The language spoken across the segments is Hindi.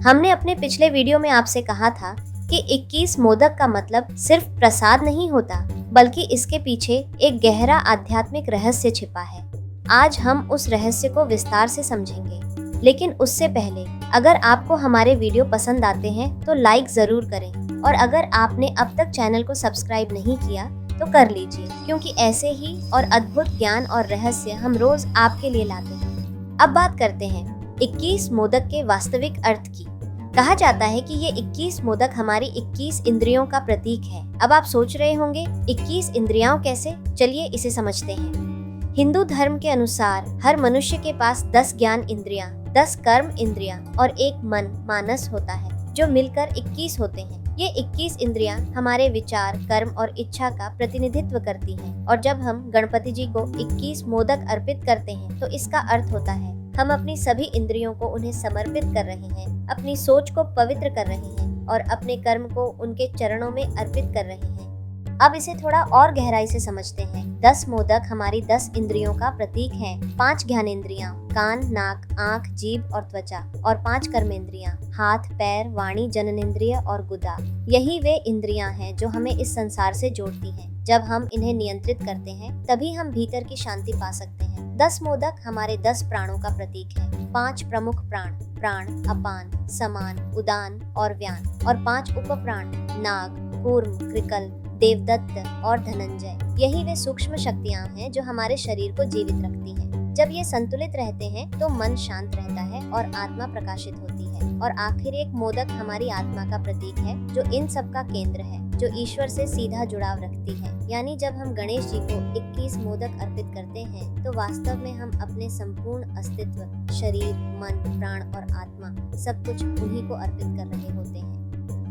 हमने अपने पिछले वीडियो में आपसे कहा था कि 21 मोदक का मतलब सिर्फ प्रसाद नहीं होता, बल्कि इसके पीछे एक गहरा आध्यात्मिक रहस्य छिपा है। आज हम उस रहस्य को विस्तार से समझेंगे, लेकिन उससे पहले अगर आपको हमारे वीडियो पसंद आते हैं तो लाइक जरूर करें, और अगर आपने अब तक चैनल को सब्सक्राइब नहीं किया तो कर लीजिए, क्योंकि ऐसे ही और अद्भुत ज्ञान और रहस्य हम रोज आपके लिए लाते हैं। अब बात करते हैं 21 मोदक के वास्तविक अर्थ की। कहा जाता है कि ये 21 मोदक हमारी 21 इंद्रियों का प्रतीक है। अब आप सोच रहे होंगे 21 इंद्रियां कैसे? चलिए इसे समझते हैं। हिंदू धर्म के अनुसार हर मनुष्य के पास 10 ज्ञान इंद्रियां, 10 कर्म इंद्रियां और एक मन मानस होता है, जो मिलकर 21 होते हैं। ये 21 इंद्रियां हमारे विचार, कर्म और इच्छा का प्रतिनिधित्व करती हैं। और जब हम गणपति जी को 21 मोदक अर्पित करते हैं तो इसका अर्थ होता है हम अपनी सभी इंद्रियों को उन्हें समर्पित कर रहे हैं, अपनी सोच को पवित्र कर रहे हैं और अपने कर्म को उनके चरणों में अर्पित कर रहे हैं। अब इसे थोड़ा और गहराई से समझते हैं। 10 मोदक हमारी 10 इंद्रियों का प्रतीक हैं। 5 ज्ञानेंद्रियां, कान, नाक, आँख, जीभ और त्वचा, और 5 कर्मेंद्रियां, हाथ, पैर, वाणी, जननेंद्रिय और गुदा। यही वे इंद्रियां हैं जो हमें इस संसार से जोड़ती हैं। जब हम इन्हें नियंत्रित करते हैं तभी हम भीतर की शांति पा सकते हैं। 10 मोदक हमारे 10 प्राणों का प्रतीक है। 5 प्रमुख प्राण, प्राण, अपान, समान, उदान और व्यान, और 5 उपप्राण, नाग, कूर्म, कृकल, देवदत्त और धनंजय। यही वे सूक्ष्म शक्तियां हैं जो हमारे शरीर को जीवित रखती हैं। जब ये संतुलित रहते हैं तो मन शांत रहता है और आत्मा प्रकाशित होती है। और आखिर एक मोदक हमारी आत्मा का प्रतीक है, जो इन सब का केंद्र है, जो ईश्वर से सीधा जुड़ाव रखती है। यानी जब हम गणेश जी को 21 मोदक अर्पित करते हैं तो वास्तव में हम अपने संपूर्ण अस्तित्व, शरीर, मन, प्राण और आत्मा, सब कुछ उन्हीं को अर्पित कर रहे होते हैं।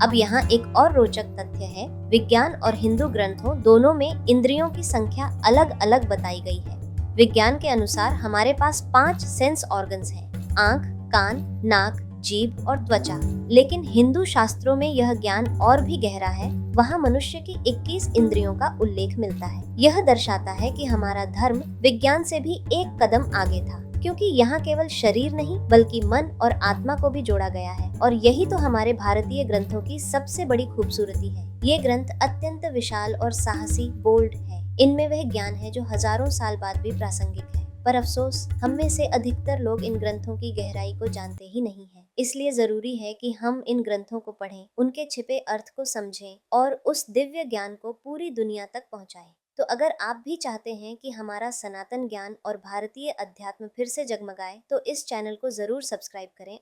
अब यहाँ एक और रोचक तथ्य है। विज्ञान और हिंदू ग्रंथों दोनों में इंद्रियों की संख्या अलग अलग बताई गई है। विज्ञान के अनुसार हमारे पास 5 सेंस ऑर्गन्स हैं, आँख, कान, नाक, जीभ और त्वचा। लेकिन हिंदू शास्त्रों में यह ज्ञान और भी गहरा है। वहाँ मनुष्य की 21 इंद्रियों का उल्लेख मिलता है। यह दर्शाता है कि हमारा धर्म विज्ञान से भी एक कदम आगे था, क्योंकि यहाँ केवल शरीर नहीं बल्कि मन और आत्मा को भी जोड़ा गया है। और यही तो हमारे भारतीय ग्रंथों की सबसे बड़ी खूबसूरती है। ये ग्रंथ अत्यंत विशाल और साहसी, बोल्ड है। इनमें वह ज्ञान है जो हजारों साल बाद भी प्रासंगिक है। पर अफसोस, हम में से अधिकतर लोग इन ग्रंथों की गहराई को जानते ही नहीं है। इसलिए जरूरी है कि हम इन ग्रंथों को पढ़ें, उनके छिपे अर्थ को समझें और उस दिव्य ज्ञान को पूरी दुनिया तक पहुंचाएं। तो अगर आप भी चाहते हैं कि हमारा सनातन ज्ञान और भारतीय अध्यात्म फिर से जगमगाए, तो इस चैनल को जरूर सब्सक्राइब करें